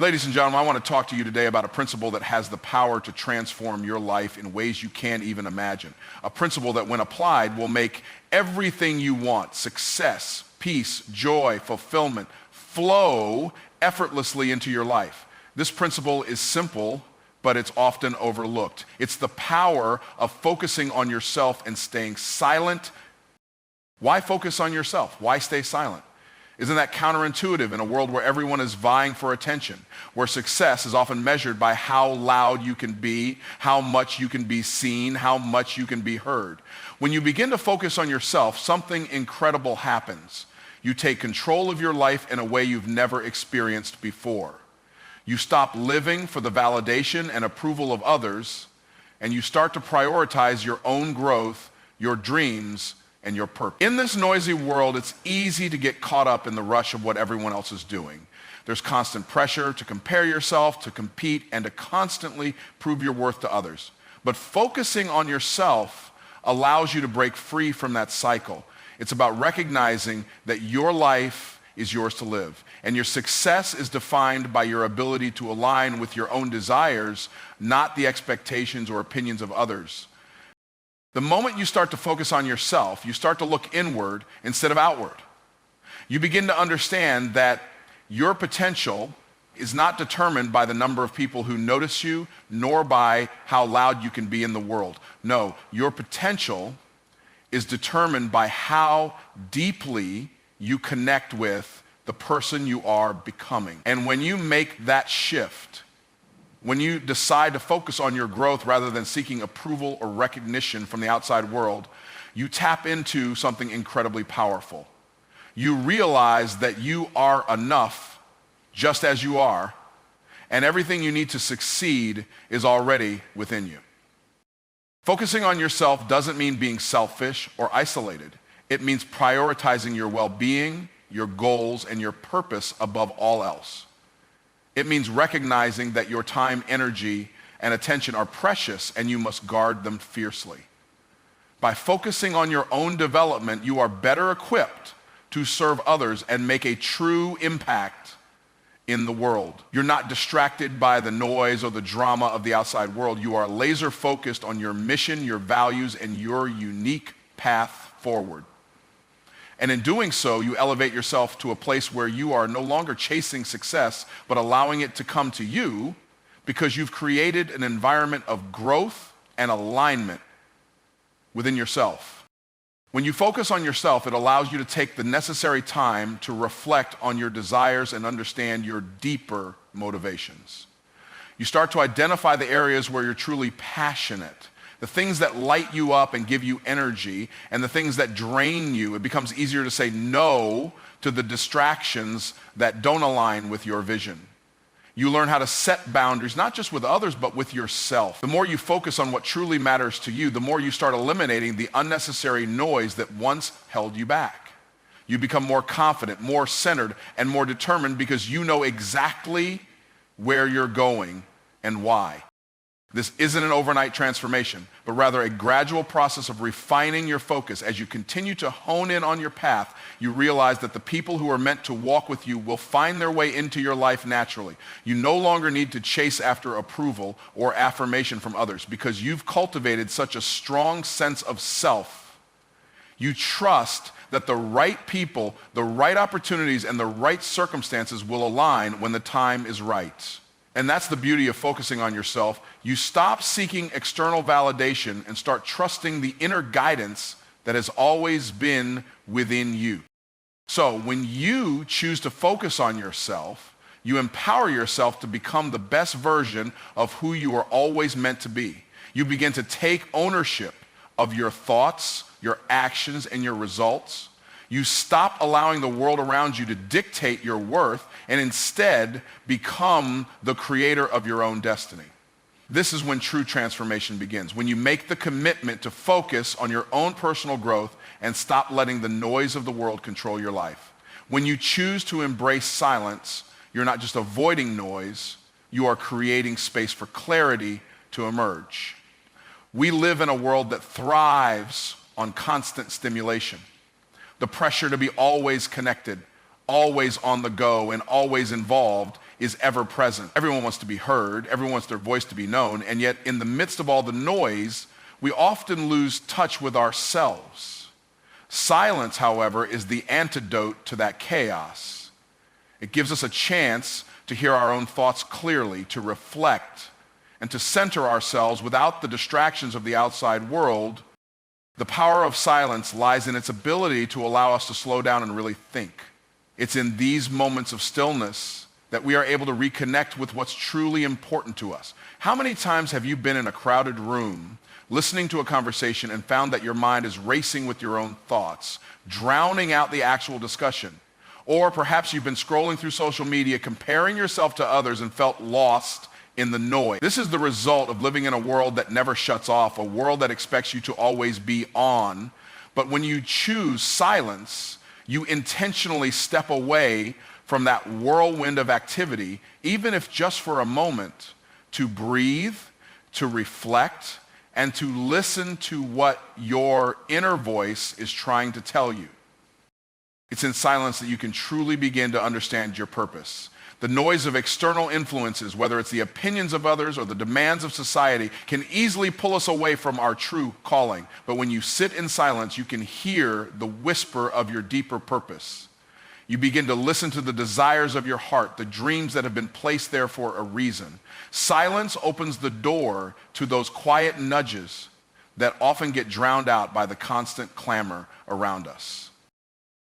Ladies and gentlemen, I want to talk to you today about a principle that has the power to transform your life in ways you can't even imagine. A principle that, when applied, will make everything you want, success, peace, joy, fulfillment, flow effortlessly into your life. This principle is simple, but it's often overlooked. It's the power of focusing on yourself and staying silent. Why focus on yourself? Why stay silent? Isn't that counterintuitive in a world where everyone is vying for attention, where success is often measured by how loud you can be, how much you can be seen, how much you can be heard? When you begin to focus on yourself, something incredible happens. You take control of your life in a way you've never experienced before. You stop living for the validation and approval of others, and you start to prioritize your own growth, your dreams, and your purpose. In this noisy world, it's easy to get caught up in the rush of what everyone else is doing. There's constant pressure to compare yourself, to compete, and to constantly prove your worth to others. But focusing on yourself allows you to break free from that cycle. It's about recognizing that your life is yours to live, and your success is defined by your ability to align with your own desires, not the expectations or opinions of others. The moment you start to focus on yourself, you start to look inward instead of outward. You begin to understand that your potential is not determined by the number of people who notice you, nor by how loud you can be in the world. No, your potential is determined by how deeply you connect with the person you are becoming. And when you make that shift, when you decide to focus on your growth rather than seeking approval or recognition from the outside world, you tap into something incredibly powerful. You realize that you are enough just as you are, and everything you need to succeed is already within you. Focusing on yourself doesn't mean being selfish or isolated. It means prioritizing your well-being, your goals, and your purpose above all else. It means recognizing that your time, energy, and attention are precious and you must guard them fiercely. By focusing on your own development, you are better equipped to serve others and make a true impact in the world. You're not distracted by the noise or the drama of the outside world. You are laser focused on your mission, your values, and your unique path forward. And in doing so, you elevate yourself to a place where you are no longer chasing success, but allowing it to come to you because you've created an environment of growth and alignment within yourself. When you focus on yourself, it allows you to take the necessary time to reflect on your desires and understand your deeper motivations. You start to identify the areas where you're truly passionate, the things that light you up and give you energy, and the things that drain you. It becomes easier to say no to the distractions that don't align with your vision. You learn how to set boundaries, not just with others, but with yourself. The more you focus on what truly matters to you, the more you start eliminating the unnecessary noise that once held you back. You become more confident, more centered, and more determined because you know exactly where you're going and why. This isn't an overnight transformation, but rather a gradual process of refining your focus. As you continue to hone in on your path, you realize that the people who are meant to walk with you will find their way into your life naturally. You no longer need to chase after approval or affirmation from others because you've cultivated such a strong sense of self. You trust that the right people, the right opportunities, and the right circumstances will align when the time is right. And that's the beauty of focusing on yourself. You stop seeking external validation and start trusting the inner guidance that has always been within you. So when you choose to focus on yourself, you empower yourself to become the best version of who you are always meant to be. You begin to take ownership of your thoughts, your actions, and your results. You stop allowing the world around you to dictate your worth and instead become the creator of your own destiny. This is when true transformation begins, when you make the commitment to focus on your own personal growth and stop letting the noise of the world control your life. When you choose to embrace silence, you're not just avoiding noise, you are creating space for clarity to emerge. We live in a world that thrives on constant stimulation. The pressure to be always connected, always on the go, and always involved is ever present. Everyone wants to be heard, everyone wants their voice to be known, and yet in the midst of all the noise, we often lose touch with ourselves. Silence, however, is the antidote to that chaos. It gives us a chance to hear our own thoughts clearly, to reflect, and to center ourselves without the distractions of the outside world. The power of silence lies in its ability to allow us to slow down and really think. It's in these moments of stillness that we are able to reconnect with what's truly important to us. How many times have you been in a crowded room, listening to a conversation, and found that your mind is racing with your own thoughts, drowning out the actual discussion? Or perhaps you've been scrolling through social media, comparing yourself to others, and felt lost in the noise. This is the result of living in a world that never shuts off, a world that expects you to always be on. But when you choose silence, you intentionally step away from that whirlwind of activity, even if just for a moment, to breathe, to reflect, and to listen to what your inner voice is trying to tell you. It's in silence that you can truly begin to understand your purpose. The noise of external influences, whether it's the opinions of others or the demands of society, can easily pull us away from our true calling. But when you sit in silence, you can hear the whisper of your deeper purpose. You begin to listen to the desires of your heart, the dreams that have been placed there for a reason. Silence opens the door to those quiet nudges that often get drowned out by the constant clamor around us.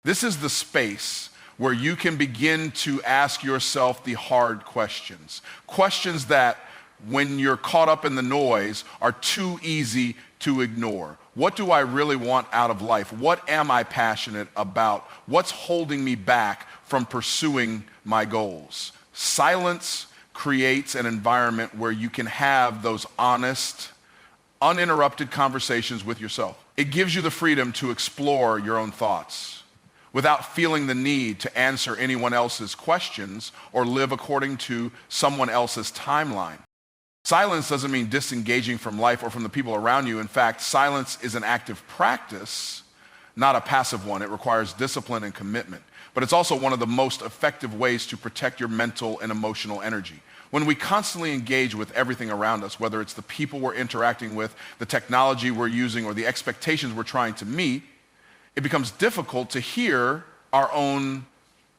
This is the space where you can begin to ask yourself the hard questions. Questions that, when you're caught up in the noise, are too easy to ignore. What do I really want out of life? What am I passionate about? What's holding me back from pursuing my goals? Silence creates an environment where you can have those honest, uninterrupted conversations with yourself. It gives you the freedom to explore your own thoughts without feeling the need to answer anyone else's questions or live according to someone else's timeline. Silence doesn't mean disengaging from life or from the people around you. In fact, silence is an active practice, not a passive one. It requires discipline and commitment. But it's also one of the most effective ways to protect your mental and emotional energy. When we constantly engage with everything around us, whether it's the people we're interacting with, the technology we're using, or the expectations we're trying to meet, it becomes difficult to hear our own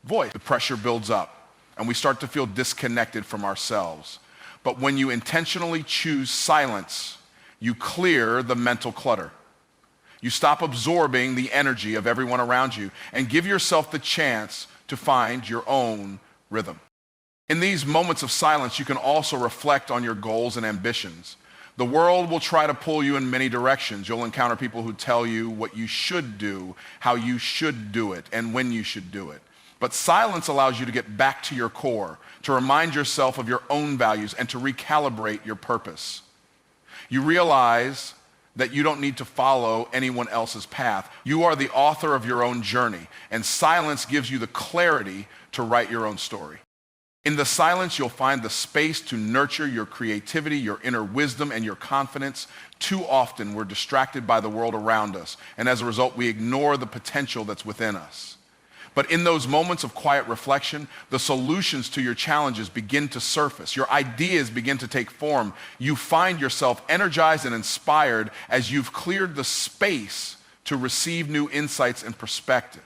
voice. The pressure builds up, and we start to feel disconnected from ourselves. But when you intentionally choose silence, you clear the mental clutter. You stop absorbing the energy of everyone around you and give yourself the chance to find your own rhythm. In these moments of silence, you can also reflect on your goals and ambitions. The world will try to pull you in many directions. You'll encounter people who tell you what you should do, how you should do it, and when you should do it. But silence allows you to get back to your core, to remind yourself of your own values, and to recalibrate your purpose. You realize that you don't need to follow anyone else's path. You are the author of your own journey, and silence gives you the clarity to write your own story. In the silence, you'll find the space to nurture your creativity, your inner wisdom, and your confidence. Too often, we're distracted by the world around us, and as a result, we ignore the potential that's within us. But in those moments of quiet reflection, the solutions to your challenges begin to surface. Your ideas begin to take form. You find yourself energized and inspired as you've cleared the space to receive new insights and perspective.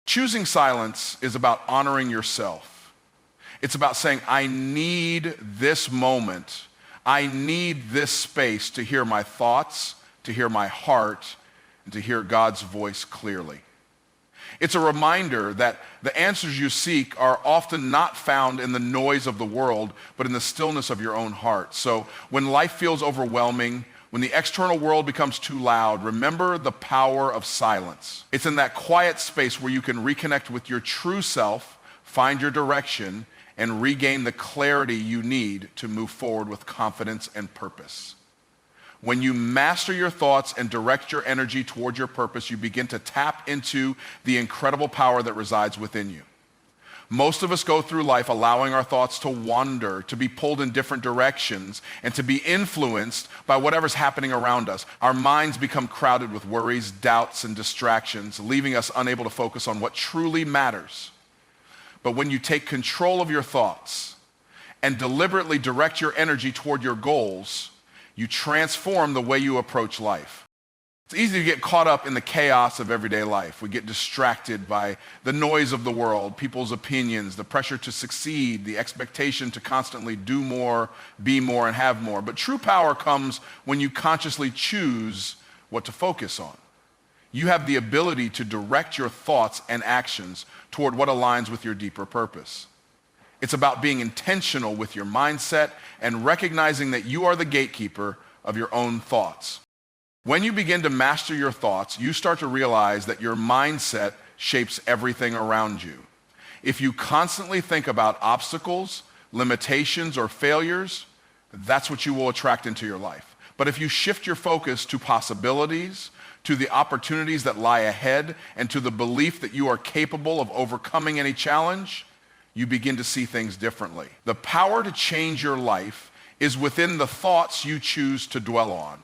Choosing silence is about honoring yourself. It's about saying, I need this moment. I need this space to hear my thoughts, to hear my heart, and to hear God's voice clearly. It's a reminder that the answers you seek are often not found in the noise of the world, but in the stillness of your own heart. So when life feels overwhelming, when the external world becomes too loud, remember the power of silence. It's in that quiet space where you can reconnect with your true self, find your direction, and regain the clarity you need to move forward with confidence and purpose. When you master your thoughts and direct your energy toward your purpose, you begin to tap into the incredible power that resides within you. Most of us go through life allowing our thoughts to wander, to be pulled in different directions, and to be influenced by whatever's happening around us. Our minds become crowded with worries, doubts, and distractions, leaving us unable to focus on what truly matters. But when you take control of your thoughts and deliberately direct your energy toward your goals, you transform the way you approach life. It's easy to get caught up in the chaos of everyday life. We get distracted by the noise of the world, people's opinions, the pressure to succeed, the expectation to constantly do more, be more, and have more. But true power comes when you consciously choose what to focus on. You have the ability to direct your thoughts and actions toward what aligns with your deeper purpose. It's about being intentional with your mindset and recognizing that you are the gatekeeper of your own thoughts. When you begin to master your thoughts, you start to realize that your mindset shapes everything around you. If you constantly think about obstacles, limitations, or failures, that's what you will attract into your life. But if you shift your focus to possibilities, to the opportunities that lie ahead, and to the belief that you are capable of overcoming any challenge, you begin to see things differently. The power to change your life is within the thoughts you choose to dwell on.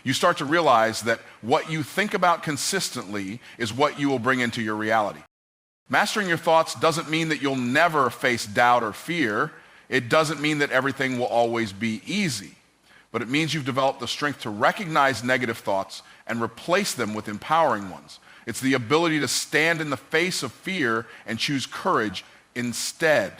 You start to realize that what you think about consistently is what you will bring into your reality. Mastering your thoughts doesn't mean that you'll never face doubt or fear. It doesn't mean that everything will always be easy. But it means you've developed the strength to recognize negative thoughts and replace them with empowering ones. It's the ability to stand in the face of fear and choose courage instead.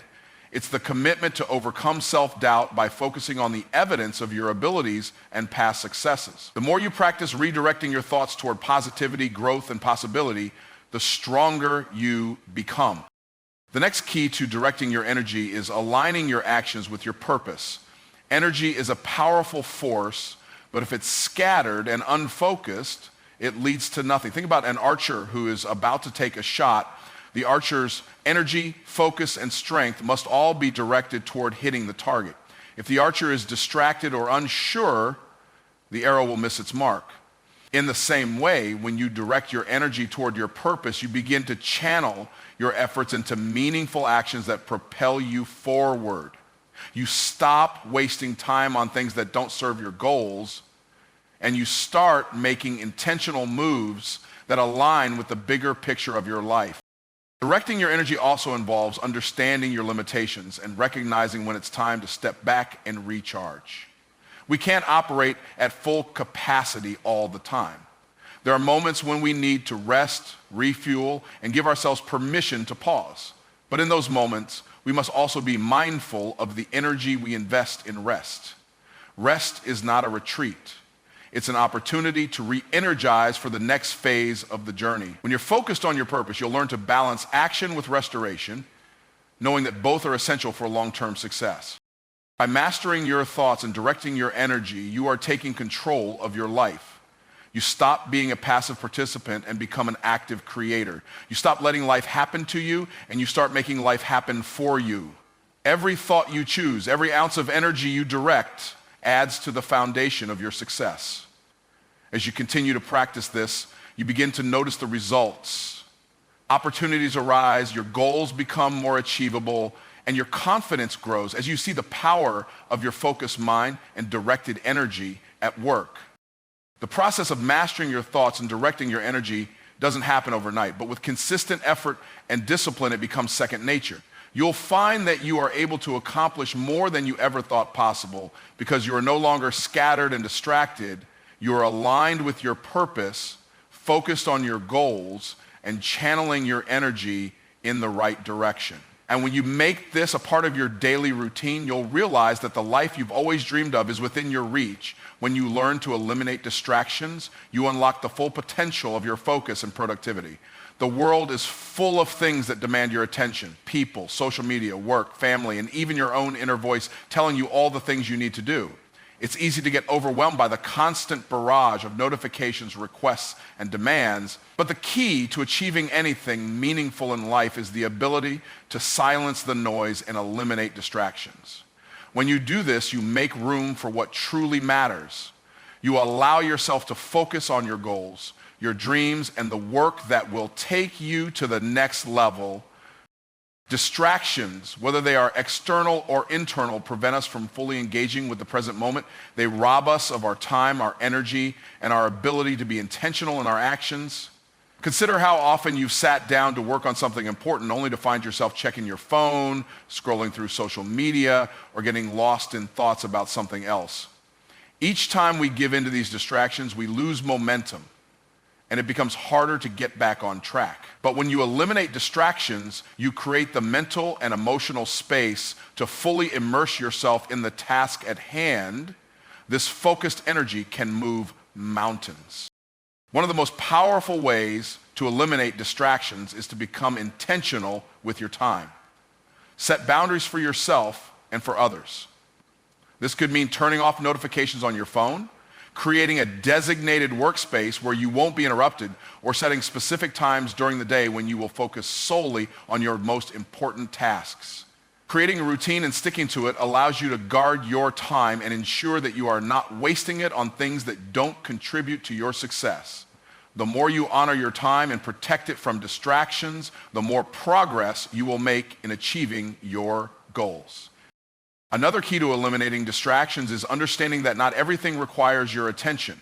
It's the commitment to overcome self-doubt by focusing on the evidence of your abilities and past successes. The more you practice redirecting your thoughts toward positivity, growth, and possibility, the stronger you become. The next key to directing your energy is aligning your actions with your purpose. Energy is a powerful force, but if it's scattered and unfocused, it leads to nothing. Think about an archer who is about to take a shot. The archer's energy, focus, and strength must all be directed toward hitting the target. If the archer is distracted or unsure, the arrow will miss its mark. In the same way, when you direct your energy toward your purpose, you begin to channel your efforts into meaningful actions that propel you forward. You stop wasting time on things that don't serve your goals, and you start making intentional moves that align with the bigger picture of your life. Directing your energy also involves understanding your limitations and recognizing when it's time to step back and recharge. We can't operate at full capacity all the time. There are moments when we need to rest, refuel, and give ourselves permission to pause. But in those moments, we must also be mindful of the energy we invest in rest. Rest is not a retreat. It's an opportunity to re-energize for the next phase of the journey. When you're focused on your purpose, you'll learn to balance action with restoration, knowing that both are essential for long-term success. By mastering your thoughts and directing your energy, you are taking control of your life. You stop being a passive participant and become an active creator. You stop letting life happen to you, and you start making life happen for you. Every thought you choose, every ounce of energy you direct, adds to the foundation of your success. As you continue to practice this, you begin to notice the results. Opportunities arise, your goals become more achievable, and your confidence grows as you see the power of your focused mind and directed energy at work. The process of mastering your thoughts and directing your energy doesn't happen overnight, but with consistent effort and discipline, it becomes second nature. You'll find that you are able to accomplish more than you ever thought possible because you are no longer scattered and distracted. You are aligned with your purpose, focused on your goals, and channeling your energy in the right direction. And when you make this a part of your daily routine, you'll realize that the life you've always dreamed of is within your reach. When you learn to eliminate distractions, you unlock the full potential of your focus and productivity. The world is full of things that demand your attention. People, social media, work, family, and even your own inner voice telling you all the things you need to do. It's easy to get overwhelmed by the constant barrage of notifications, requests, and demands. But the key to achieving anything meaningful in life is the ability to silence the noise and eliminate distractions. When you do this, you make room for what truly matters. You allow yourself to focus on your goals, your dreams, and the work that will take you to the next level. Distractions, whether they are external or internal, prevent us from fully engaging with the present moment. They rob us of our time, our energy, and our ability to be intentional in our actions. Consider how often you've sat down to work on something important only to find yourself checking your phone, scrolling through social media, or getting lost in thoughts about something else. Each time we give in to these distractions, we lose momentum, and it becomes harder to get back on track. But when you eliminate distractions, you create the mental and emotional space to fully immerse yourself in the task at hand. This focused energy can move mountains. One of the most powerful ways to eliminate distractions is to become intentional with your time. Set boundaries for yourself and for others. This could mean turning off notifications on your phone, creating a designated workspace where you won't be interrupted, or setting specific times during the day when you will focus solely on your most important tasks. Creating a routine and sticking to it allows you to guard your time and ensure that you are not wasting it on things that don't contribute to your success. The more you honor your time and protect it from distractions, the more progress you will make in achieving your goals. Another key to eliminating distractions is understanding that not everything requires your attention.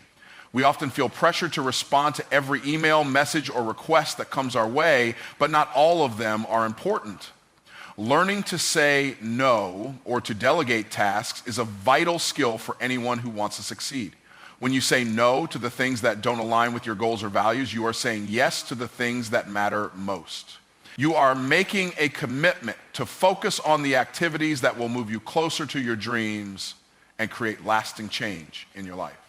We often feel pressure to respond to every email, message, or request that comes our way, but not all of them are important. Learning to say no or to delegate tasks is a vital skill for anyone who wants to succeed. When you say no to the things that don't align with your goals or values, you are saying yes to the things that matter most. You are making a commitment to focus on the activities that will move you closer to your dreams and create lasting change in your life.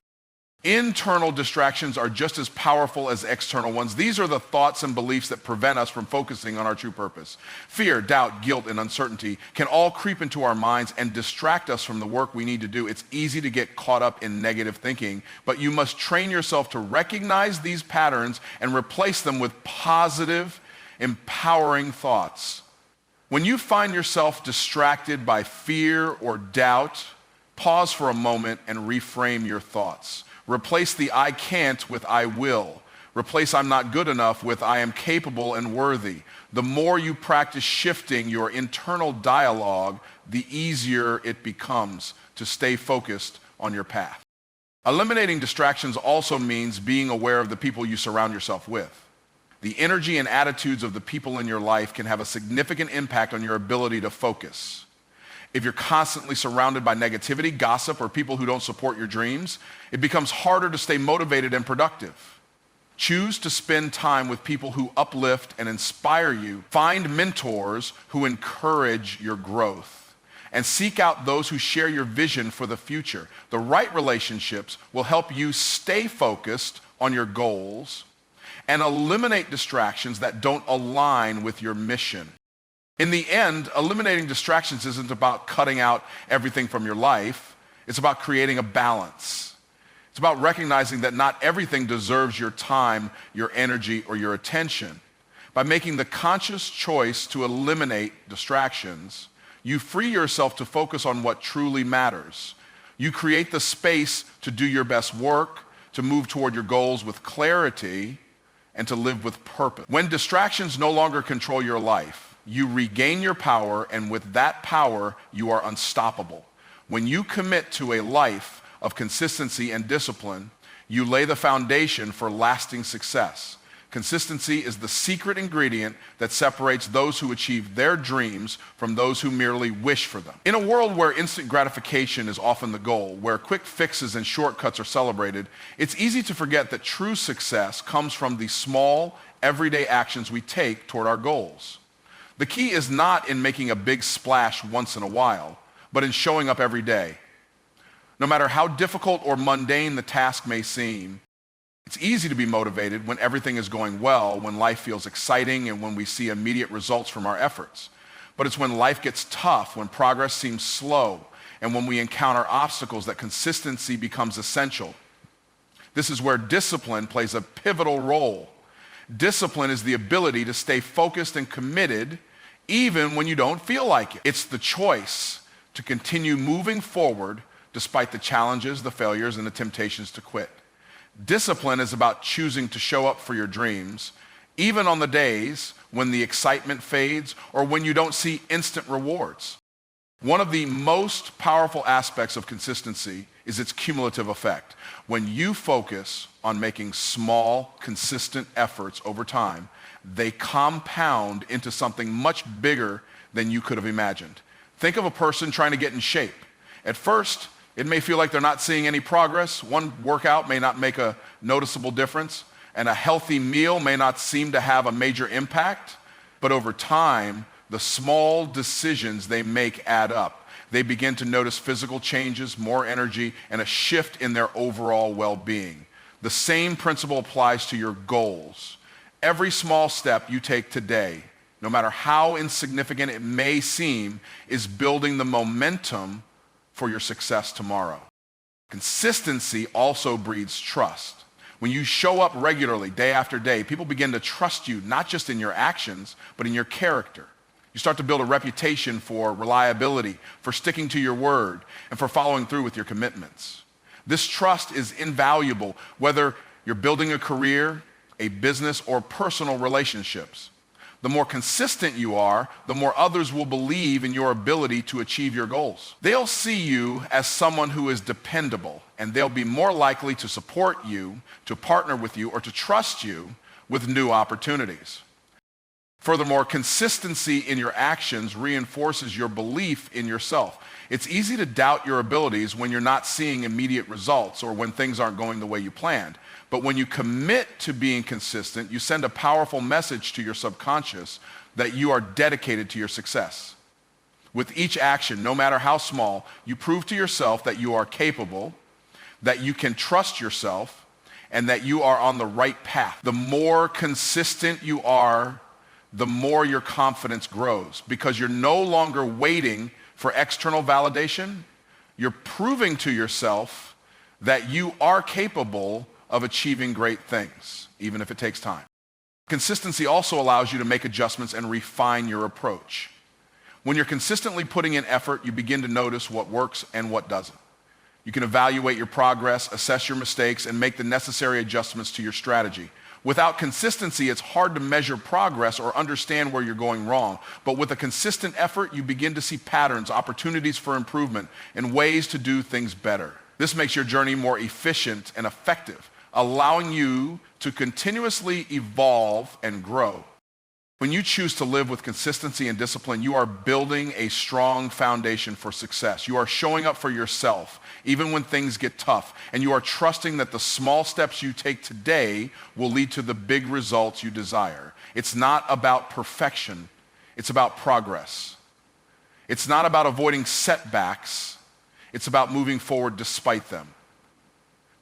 Internal distractions are just as powerful as external ones. These are the thoughts and beliefs that prevent us from focusing on our true purpose. Fear, doubt, guilt, and uncertainty can all creep into our minds and distract us from the work we need to do. It's easy to get caught up in negative thinking, but you must train yourself to recognize these patterns and replace them with positive, empowering thoughts. When you find yourself distracted by fear or doubt, pause for a moment and reframe your thoughts. Replace the I can't with I will. Replace I'm not good enough with I am capable and worthy. The more you practice shifting your internal dialogue, the easier it becomes to stay focused on your path. Eliminating distractions also means being aware of the people you surround yourself with. The energy and attitudes of the people in your life can have a significant impact on your ability to focus. If you're constantly surrounded by negativity, gossip, or people who don't support your dreams, it becomes harder to stay motivated and productive. Choose to spend time with people who uplift and inspire you. Find mentors who encourage your growth. And seek out those who share your vision for the future. The right relationships will help you stay focused on your goals and eliminate distractions that don't align with your mission. In the end, eliminating distractions isn't about cutting out everything from your life. It's about creating a balance. It's about recognizing that not everything deserves your time, your energy, or your attention. By making the conscious choice to eliminate distractions, you free yourself to focus on what truly matters. You create the space to do your best work, to move toward your goals with clarity, and to live with purpose. When distractions no longer control your life, you regain your power, and with that power, you are unstoppable. When you commit to a life of consistency and discipline, you lay the foundation for lasting success. Consistency is the secret ingredient that separates those who achieve their dreams from those who merely wish for them. In a world where instant gratification is often the goal, where quick fixes and shortcuts are celebrated, it's easy to forget that true success comes from the small, everyday actions we take toward our goals. The key is not in making a big splash once in a while, but in showing up every day. No matter how difficult or mundane the task may seem, it's easy to be motivated when everything is going well, when life feels exciting, and when we see immediate results from our efforts. But it's when life gets tough, when progress seems slow, and when we encounter obstacles that consistency becomes essential. This is where discipline plays a pivotal role. Discipline is the ability to stay focused and committed even when you don't feel like it. It's the choice to continue moving forward despite the challenges, the failures, and the temptations to quit. Discipline is about choosing to show up for your dreams, even on the days when the excitement fades or when you don't see instant rewards. One of the most powerful aspects of consistency is its cumulative effect. When you focus on making small, consistent efforts over time, they compound into something much bigger than you could have imagined. Think of a person trying to get in shape. At first, it may feel like they're not seeing any progress. One workout may not make a noticeable difference, and a healthy meal may not seem to have a major impact, but over time, the small decisions they make add up. They begin to notice physical changes, more energy, and a shift in their overall well-being. The same principle applies to your goals. Every small step you take today, no matter how insignificant it may seem, is building the momentum for your success tomorrow. Consistency also breeds trust. When you show up regularly, day after day, people begin to trust you, not just in your actions, but in your character. You start to build a reputation for reliability, for sticking to your word, and for following through with your commitments. This trust is invaluable, whether you're building a career, a business, or personal relationships. The more consistent you are, the more others will believe in your ability to achieve your goals. They'll see you as someone who is dependable, and they'll be more likely to support you, to partner with you, or to trust you with new opportunities. Furthermore, consistency in your actions reinforces your belief in yourself. It's easy to doubt your abilities when you're not seeing immediate results or when things aren't going the way you planned. But when you commit to being consistent, you send a powerful message to your subconscious that you are dedicated to your success. With each action, no matter how small, you prove to yourself that you are capable, that you can trust yourself, and that you are on the right path. The more consistent you are, the more your confidence grows, because you're no longer waiting for external validation. You're proving to yourself that you are capable of achieving great things, even if it takes time. Consistency also allows you to make adjustments and refine your approach. When you're consistently putting in effort, you begin to notice what works and what doesn't. You can evaluate your progress, assess your mistakes, and make the necessary adjustments to your strategy. Without consistency, it's hard to measure progress or understand where you're going wrong. But with a consistent effort, you begin to see patterns, opportunities for improvement, and ways to do things better. This makes your journey more efficient and effective, allowing you to continuously evolve and grow. When you choose to live with consistency and discipline, you are building a strong foundation for success. You are showing up for yourself, even when things get tough, and you are trusting that the small steps you take today will lead to the big results you desire. It's not about perfection, it's about progress. It's not about avoiding setbacks, it's about moving forward despite them.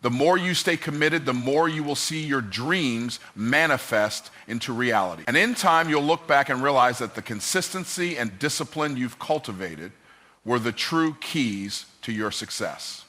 The more you stay committed, the more you will see your dreams manifest into reality. And in time, you'll look back and realize that the consistency and discipline you've cultivated were the true keys to your success.